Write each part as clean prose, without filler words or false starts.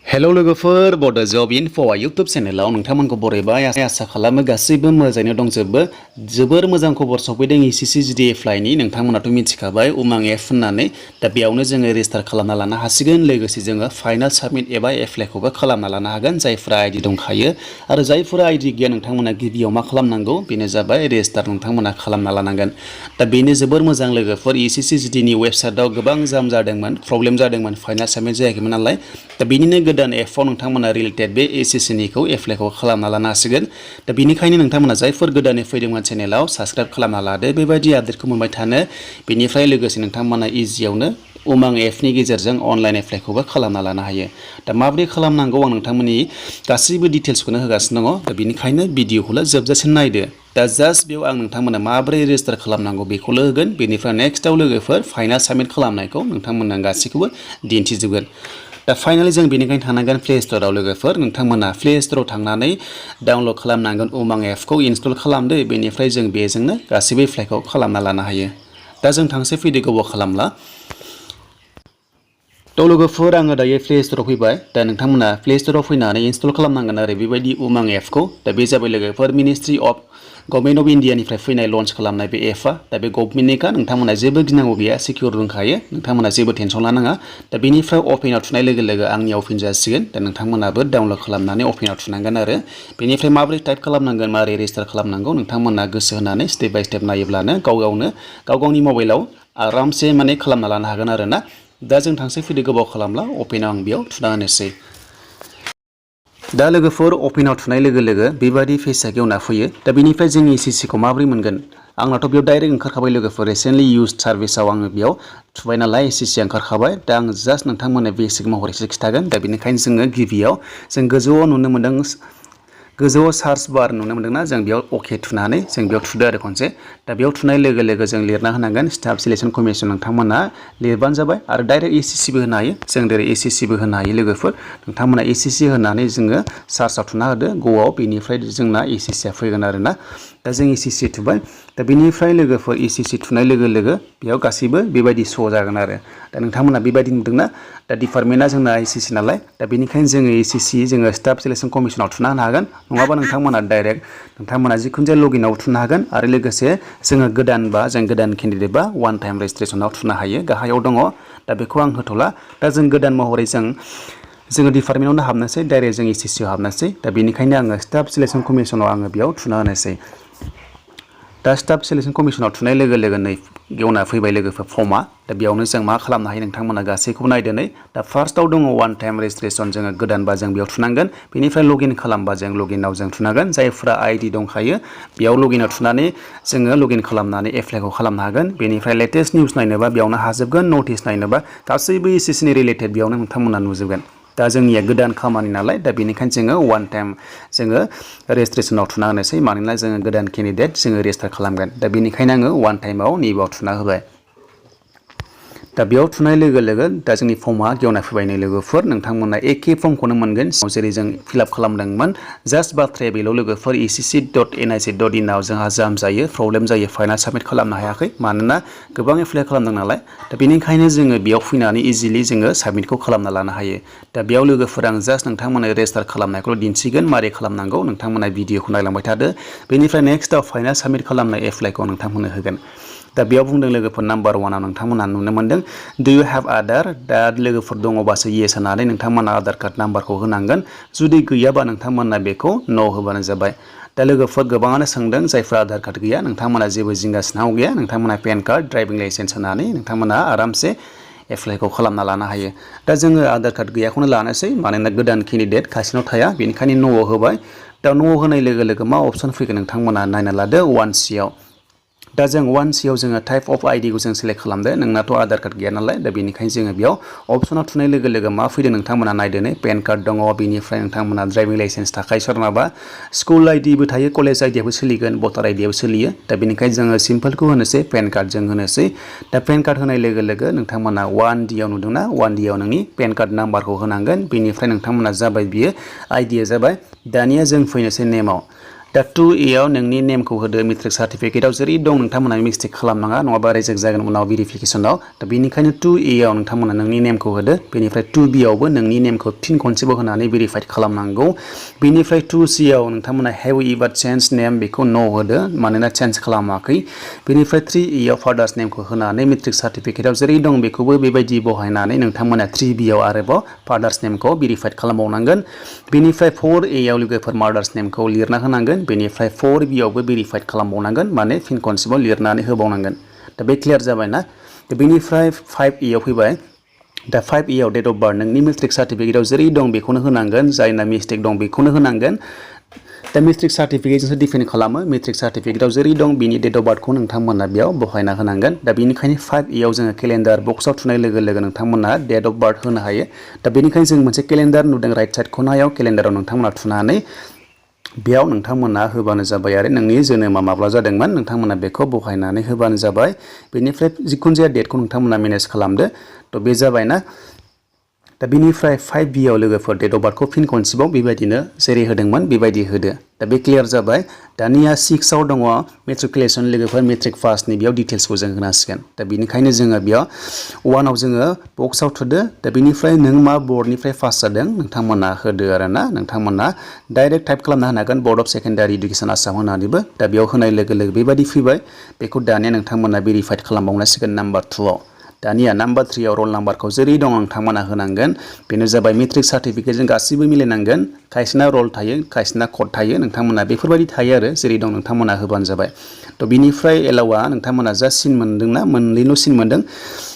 hello लोगोफोर बड' जब enough' YouTube चेनेलाव नोंथांमोनखौ बरायबाय आसा खालामो गासैबो मोजाङैनो दंजोबो जोबोर मोजां खबर सफैदों एसएससी जीडी एप्लाइनि नोंथांमोनाथ' मिथिखाबाय उमां एप होननानै दा बेयावनो जोङो रेजिस्टार खालामना लानो हासिगोन लोगोसे जोङो फाइनाल साबमिट एबा एप्लाइखौबो खालामना लानो हागोन जायफोरा आइडि दंखायो आरो जायफोरा आइडि गैया नोंथांमोना गिबियाव मा खालामनांगौ बेनो जाबाय रेजिस्टार नोंथांमोना खालामना लानांगोन दा बेनो जोबोर मोजां लोगोफोर एसएससी जीडीनि वेबसाइटआव गोबां जाम जादोंमोन प्रब्लेम जादोंमोन फाइनाल साबमिट जायाखैमोन नालाय दा बेनिनो गोदान एपआव नोंथांमोना रिलेटेड बे एसएससीनिखौ एप्लाइखौ खालामना लानो हासिगोन दा बेनिखायनो नोंथांमोना जायफोर गोदानै फैदोंमोन चेनेलाव साबस्क्राइब खालामना लादो बेबायदि आपडेटखौ मोनबाय थानो बेनिफ्राय लोगोसे नोंथांमोना इजियावनो उमां एपनि गेजेरजों अनलाइन एप्लाइखौबो खालामना लानो हायो दा माबोरै खालामनांगौ आं नोंथांमोननि गासैबो डिटेल्सखौनो होगासिनो दङ दा बेनिखायनो भिडिअखौल' जोबजासिम नायदो दा जास्ट बेयाव आं नोंथांमोना माबोरै रेजिस्टार खालामनांगौ बेखौल' होगोन बेनिफ्राय नेक्स्टआव लोगोफोर फाइनाल साबमिट खालामनायखौ नोंथांमोना गासैखौबो दिन्थिजोबगोन दा फाइनाली जों बेनिखायनो थानांगोन प्ले स्ट'राव लोगोफोर नोंथांमोना प्ले स्ट'राव थांनानै डाउनल'ड खालामनांगोन उमां एपखौ इनस्टल खालामदो बेनिफ्राय जों बेजोंनो गासैबो एप्लाइखौ खालामना लानो हायो दा जों थांसै फैदो गोबाव खालामला थ' लोगोफोर आङो दायो प्ले स्ट'राव फैबाय दा नोंथांमोना प्ले स्ट'राव फैनानै इनस्टल खालामनांगोन आरो बेबायदि उमां एपखौ दा बे जाबाय लोगोफोर मिनिस्ट्रि अफ गभर्नमेन्ट अफ इन्डियानिफ्राय फैनाय लन्च खालामनाय बे एपआ दा बे गभर्नमेन्टनिखा नोंथांमोना जेबो गिनांगौ गैया सिकिउर दंखायो नोंथांमोना जेबो टेनसन लानाङा दा बेनिफ्राय अपेनाव थुनाय लोगो लोगो आंनिया अपेन जासिगोन दा नोंथांमोनाबो डाउनल'ड खालामनानै अपेनाव थुनांगोन आरो बेनिफ्राय माबोरै टाइप खालामनांगोन माबोरै रेजिस्टार खालामनांगौ नोंथांमोना गोसो होनानै स्टेप बाय स्टेप नायोब्लानो गाव गावनि मबाइलाव आरामसे माने खालामना लानो हागोन आरो ना दा जों थांसै फैदो गोबाव खालामला अपेनाव आं बेयाव थुना होनोसै दा लोगोफोर अपेनाव थुनाय लोगो लोगो बेबायदि पेजआ गेवना फैयो दा बेनिफ्राय जों एसएससीखौ माबोरै मोनगोन आंनाथ' बेयाव डाइरेक्ट ओंखारखाबाय लोगोफोर रिसेन्टलि इउज्ड सार्भिसाव आङो बेयाव थुबाय नालाय एसएससी ओंखारखाबाय दा आं जास्ट नोंथांमोननो बेसिक महरैसो खिथागोन दा बेनिखायनो जोङो गिबियाव जों गोजौआव नुनो मोन्दों गोजौआव सार्च बार नुनो मोन्दोंना जों बेयाव अके थुनानै जों बेयाव थुदो आरो खनसे दा बेयाव थुनाय लोगो लोगो जों लिरना होनांगोन स्टाफ सिलेक्शन कमिसन नोंथांमोना लिरबानो जाबाय आरो डाइरेक्ट एसएससीबो होनो हायो जों डाइरेक्ट एसएससीबो होनो हायो लोगोफोर नोंथांमोना एसएससी होनानै जोङो सार्चआव थुना होदो ग'आव बेनिफ्राय जोंना एसएससीआ फैगोन आरोना दा जों एसएससी थुबाय दा बेनिफ्राय लोगोफोर एसएससी थुनाय लोगो लोगो बेयाव गासैबो बेबायदि श' जागोन आरो दा नोंथांमोना बेबायदि नुदोंना दा डिपार्टमेन्टआ जोंना एसएससी नालाय दा बेनिखायनो जोङो एसएससी जोङो स्टाफ सिलेक्शन कमिसनाव थुना होनो हागोन नङाबा नोंथांमोना डाइरेक्ट नोंथांमोना जिखुनु जाया लगिनाव थुनो हागोन आरो लोगोसे जोङो गोदानबा जों गोदान केन्डिडेट बा वान टाइम रेजिस्ट्रेसनाव थुनो हायो गाहायाव दङ दा बेखौ आं होथ'ला दा जों गोदान महरै जोङो डिपार्टमेन्टआवनो हाबनोसै डाइरेक्ट जों एसएससीआव हाबनोसै दा बेनिखायनो आङो स्टाफ सिलेक्शन कमिसनाव आङो बेयाव थुना होनोसै दा स्टाफ सिलेक्शन कमिसनाव थुनाय लोगो लोगो नै गेवना फैबाय लोगोफोर फर्मआ दा बेयावनो जों मा खालामनो हायो नोंथांमोना गासैखौबो नायदो नै दा फार्स्टआव दङ वान टाइम रेजिस्ट्रेसन जोङो गोदानबा जों बेयाव थुनांगोन बेनिफ्राय लगइन खालामबा जों लगइनाव जों थुनांगोन जायफ्रा आइडि दंखायो बेयाव लगइनाव थुनानै जोङो लगइन खालामनानै एप्लाइखौ खालामनो हागोन बेनिफ्राय लेटेस्ट निउस नायनोबा बेयावनो हाजोबगोन नटिस नायनोबा गासैबो एसएससीनि रिलेटेड बेयावनो नोंथांमोना नुजोबगोन दा जोंनिया गोदान खामानि नालाय दा बेनिखायनो जोङो वान टाइम जोङो रेजिस्ट्रेसनाव थुना होनोसै मानोना जोङो गोदान केन्डिडेट जोङो रेजिस्टार खालामगोन दा बेनिखायनो आङो वान टाइमाव नैबाव थुना होबाय दा बेयाव थुनाय लोगो लोगो दा जोंनि फर्मआ गेवना फैबाय नै लोगोफोर नोंथांमोना एखे फर्मखौनो मोनगोन जेरै जों फिलआप खालामदोंमोन जास्ट बाथ्राया बेल' लोगोफोर ssc.nic.in आव जोंहा जाम जायो प्रब्लेम जायो फाइनाल साबमिट खालामनो हायाखै मानोना गोबां एप्लाइ खालामदों नालाय दा बेनिखायनो जोङो बेयाव फैनानै इजिलि जोङो साबमिटखौ खालामना लानो हायो दा बेयाव लोगोफोर आं जास्ट नोंथांमोननो रेजिस्टार खालामनायखौल' दिन्थिगोन मारै खालामनांगौ नोंथांमोना भिडिअखौ नायलांबाय थादो बेनिफ्राय नेक्स्टआव फाइनाल साबमिट खालामनाय एप्लाइखौ नोंथांमोननो होगोन दा बेयाव बुंदों लोगोफोर नाम्बार वानाव नोंथांमोना नुनो मोन्दों डु इउ हेभ आधार दा लोगोफोर दङबासो येस होनानै नोंथांमोना आधार कार्ड नाम्बारखौ होनांगोन जुदि गैयाबा नोंथांमोना बेखौ न' होबानो जाबाय दा लोगोफोर गोबाङानो सोंदों जायफ्रा आधार कार्ड गैया नोंथांमोना जेबो जिंगासिनांगौ गैया नोंथांमोना पेन कार्ड ड्राइभिं लाइसेन्स होनानै नोंथांमोना आरामसे एप्लाइखौ खालामना लानो हायो दा जोङो आधार कार्ड गैयाखौनो लानोसै मानोना गोदान केन्डिडेट खायसेनाव थाया बेनिखायनो न'आव होबाय दा न'आव होनाय लोगो लोगो मा अपसन फैगोन नोंथांमोना नायना लादो 1C दा जों 1C जोङो टाइप अफ आइडिखौ जों सेलेक्ट खालामदो नोंनाथ' आधार कार्ड गैया नालाय दा बेनिखायनो जोङो बेयाव अपसनाव थुनाय लोगो लोगो मा फैदों नोंथांमोना नायदो नै पेन कार्ड दङ बेनिफ्राय नोंथांमोना ड्राइभिं लाइसेन्स थाखाय सोरनाबा स्कुल आइडिबो थायो कलेज आइडियाबो सोलिगोन भटार आइडियाबो सोलियो दा बेनिखायनो जोङो सिम्पलखौ होनोसै पेन कार्ड जों होनोसै दा पेन कार्ड होनाय लोगो लोगो नोंथांमोना 1D आव नुदोंना 1D आव नोंनि पेन कार्ड नाम्बारखौ होनांगोन बेनिफ्राय नोंथांमोना जाबाय बियो आइडिया जाबाय दानिया जों फैनोसै नेमाव दा 2A आव नोंनि नेमखौ होदो मेट्रिक सार्टिफिकेटआव जेरै दं नोंथांमोना मिस्टेक खालामनाङा नङाबा रिजेक्ट जागोन उनाव भेरिफिकेसनाव दा बेनिखायनो 2A आव नोंथांमोना नोंनि नेमखौ होदो बेनिफ्राय 2B आवबो नोंनि नेमखौ फिन खनसेबाव होनानै भेरिफाइड खालामनांगौ बेनिफ्राय 2C आव नोंथांमोना हेव इभार चेन्ज नेम बेखौ नो होदो मानोना चेन्ज खालामाखै बेनिफ्राय 3A आव फादार्स नेमखौ होनानै मेट्रिक सार्टिफिकेटआव जेरै दं बेखौबो बेबायदि बहायनानै नोंथांमोना 3B आव आरोबाव फादार्स नेमखौ भेरिफाइड खालामबावनांगोन बेनिफ्राय 4A आव लोगोफोर मादार्स नेमखौ लिरना होनांगोन बेनिफ्राय 4B आवबो भेरिफाइड खालामबावनांगोन माने फिन खनसेबाव लिरनानै होबावनांगोन दा बे क्लियार जाबायना दा बेनिफ्राय 5A आव फैबाय दा 5A आव डेट अफ बार्थ नोंनि मेट्रिक सार्टिफिकेटआव जेरै दं बेखौनो होनांगोन जायना मिस्टेक दं बेखौनो होनांगोन दा मेट्रिक सार्टिफिकेटजोंसो डिपेन्ड खालामो मेट्रिक सार्टिफिकेटआव जेरै दं बिनि डेट अफ बार्थखौ नोंथांमोना बेयाव बहायना होनांगोन दा बेनिखायनो 5A आव जोङो केलेन्डार बक्सआव थुनाय लोगो लोगो नोंथांमोना डेट अफ बार्थ होनो हायो दा बेनिखायनो जों मोनसे केलेन्डार नुदों राइट साइड खनायाव केलेन्डाराव नोंथांमोना थुनानै बेयाव नोंथांमोना होबानो जाबाय आरो नोंनि जोनोमा माब्ला जादोंमोन नोंथांमोना बेखौ बहायनानै होबानो जाबाय बेनिफ्राय जिखुनु जाया डेटखौ नोंथांमोना मेनेज खालामदो थ' बे जाबायना दा बेनिफ्राय 5B आव लोगोफोर डेट अफ बार्थखौ फिन खनसेबाव बेबायदिनो जेरै होदोंमोन बेबायदि होदो दा बे क्लियार जाबाय दानिया 6 आव दङ मेट्रिकुलेसन लोगोफोर मेट्रिक पासनि बेयाव डिटेल्सखौ जों होनांसिगोन दा बेनिखायनो जोङो बेयाव 1 आव जोङो बक्सआव थुदो दा बेनिफ्राय नों मा बर्डनिफ्राय पास जादों नोंथांमोना होदो आरोना नोंथांमोना डाइरेक्ट टाइप खालामनो हागोन board of secondary education Assam होनानैबो दा बेयाव होनाय लोगो लोगो बेबायदि फैबाय बेखौ दानिया नोंथांमोना भेरिफाइड खालामबावनांसिगोन नाम्बार 2 आव दानिया नाम्बार 3 आव रल नाम्बारखौ जेरै दं नोंथांमोना होनांगोन बेनो जाबाय मेट्रिक सार्टिफिकेटजों गासिबो मिलायनांगोन खायसेना रल थायो खायसेना कड थायो नोंथांमोना बेफोरबायदि थायो आरो जेरै दं नोंथांमोना होबानो जाबाय थ' बिनिफ्राय एलाउआ नोंथांमोना जा सिन मोन्दोंना मोननैल' सिन मोन्दों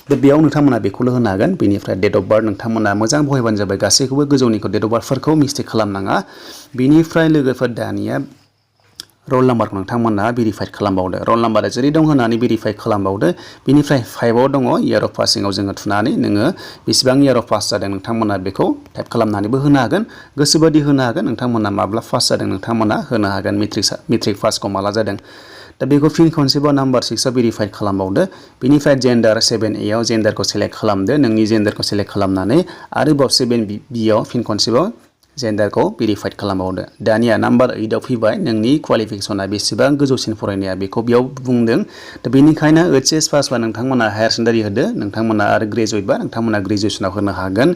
दा बेयाव नोंथांमोना बेखौल' होनो हागोन बेनिफ्राय डेट अफ बार्थ नोंथांमोना मोजां बहायबानो जाबाय गासैखौबो गोजौनिखौ डेट अफ बार्थफोरखौ मिस्टेक खालामनाङा बेनिफ्राय लोगोफोर दानिया रल नाम्बारखौ नोंथांमोना भेरिफाइड खालामबावदो रल नाम्बारा जेरै दं होनानै भेरिफाइड खालामबावदो बेनिफ्राय 5 आव दङ इयार अफ पासिंआव जोङो थुनानै नोङो बेसेबां इयार अफ पास जादों नोंथांमोना बेखौ टाइप खालामनानैबो होनो हागोन गोसोबादि होनो हागोन नोंथांमोना माब्ला पास जादों नोंथांमोना होनो हागोन मेट्रिक पासखौ माला जादों दा बेखौ फिन खनसेबाव नाम्बार 6 आव भेरिफाइड खालामबावदो बेनिफ्राय जेन्डार 7A आव जेन्डारखौ सेलेक्ट खालामदो नोंनि जेन्डारखौ सेलेक्ट खालामनानै आरोबाव 7B आव फिन खनसेबाव जेन्डारखौ भेरिफाइड खालामबावदो दानिया नाम्बार 8 आव फैबाय नोंनि क्वालिफिकेसना बेसेबां गोजौसिन फरायनाया बेखौ बेयाव बुंदों दा बेनिखायनो HS पासबा नोंथांमोना हायार सेकेन्डारि होदो नोंथांमोना आरो ग्रेजुवेटबा नोंथांमोना ग्रेजुवेसनाव होनो हागोन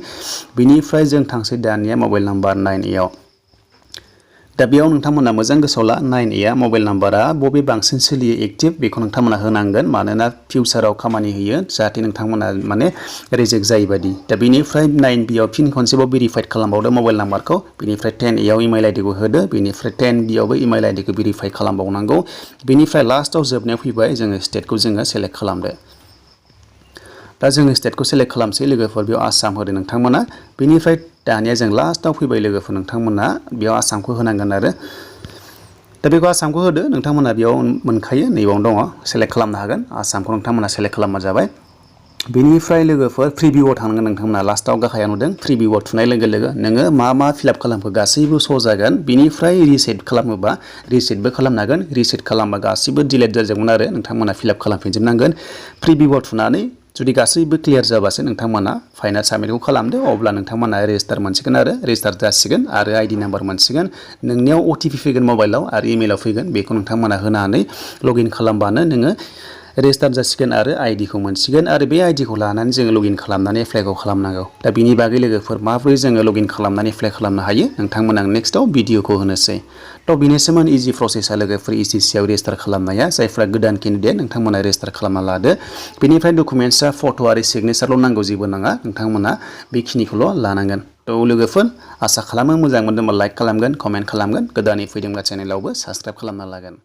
बेनिफ्राय जों थांसै दानिया मबाइल नाम्बार 9A आव दा बेयाव नोंथांमोना मोजां गोसोआव ला 9A आ मबाइल नाम्बारा बबे बांसिन सोलियो एक्टिभ बेखौ नोंथांमोना होनांगोन मानोना फिउचाराव खामानि होयो जाहाथे नोंथांमोना माने रिजेक्ट जायै बायदि दा बेनिफ्राय 9B आव फिन खनसेबाव भेरिफाइड खालामबावदो मबाइल नाम्बारखौ बेनिफ्राय 10A आव इमेल आइडिखौ होदो बेनिफ्राय 10B आवबो इमेल आइडिखौ भेरिफाइड खालामबावनांगौ बेनिफ्राय लास्टआव जोबनायाव फैबाय जोङो स्टेटखौ जोङो सेलेक्ट खालामदो दा जोङो स्टेटखौ सेलेक्ट खालामसै लोगोफोर बेयाव आसाम होदो नोंथांमोना बेनिफ्राय दानिया जों लास्टआव फैबाय लोगोफोर नोंथांमोना बेयाव आसामखौ होनांगोन आरो दा बेखौ आसामखौ होदो नोंथांमोना बेयाव मोनखायो नैबावनो दङ सेलेक्ट खालामनो हागोन आसामखौ नोंथांमोना सेलेक्ट खालामबा जाबाय बेनिफ्राय लोगोफोर प्रिभिउआव थांनांगोन नोंथांमोना लास्टआव गाहायाव नुदों प्रिभिउआव थुनाय लोगो लोगो नोङो मा फिलआप खालामखो गासैबो श' जागोन बेनिफ्राय रिसेट खालामोबा रिसेटबो खालामनो हागोन रिसेट खालामबा गासैबो डिलेट जाजोबगोन आरो नोंथांमोना फिलआप खालामफिनजोबनांगोन प्रिभिउआव थुनानै जुदि गासैबो क्लियार जाबासो नोंथांमोना फाइनाल साबमिटखौ खालामदो अब्ला नोंथांमोना रेजिस्टार मोनसिगोन आरो रेजिस्टार जासिगोन आरो आइडि नाम्बार मोनसिगोन नोंनियाव OTP फैगोन मबाइलाव आरो इमेलाव फैगोन बेखौ नोंथांमोना होनानै लगइन खालामबानो नोङो रेजिस्टार जासिगोन आरो आइडिखौ मोनसिगोन आरो बे आइडिखौ लानानै जोङो लगइन खालामनानै एप्लाइखौ खालामनांगौ दा बिनि बागै लोगोफोर माबोरै जोङो लगइन खालामनानै एप्लाइ खालामनो हायो नोंथांमोना नेक्स्टआव भिडिअखौ होनोसै थ' बेनोसैमोन इजि प्रसेसा लोगोफोर SSC आव रेजिस्टार खालामनाया जायफ्रा गोदान केन्डिडेट नोंथांमोना रेजिस्टार खालामना लादो बेनिफ्राय डकुमेन्टसा फट' आरो सिगनेचारल' नांगौ जेबो नाङा नोंथांमोना बेखिनिखौल' लानांगोन थ' लोगोफोर आसा खालामो मोजां मोनदोंबा लाइक खालामगोन कमेन्ट खालामगोन गोदानै फैदोंब्ला चेनेलावबो साबस्क्राइब खालामना लागोन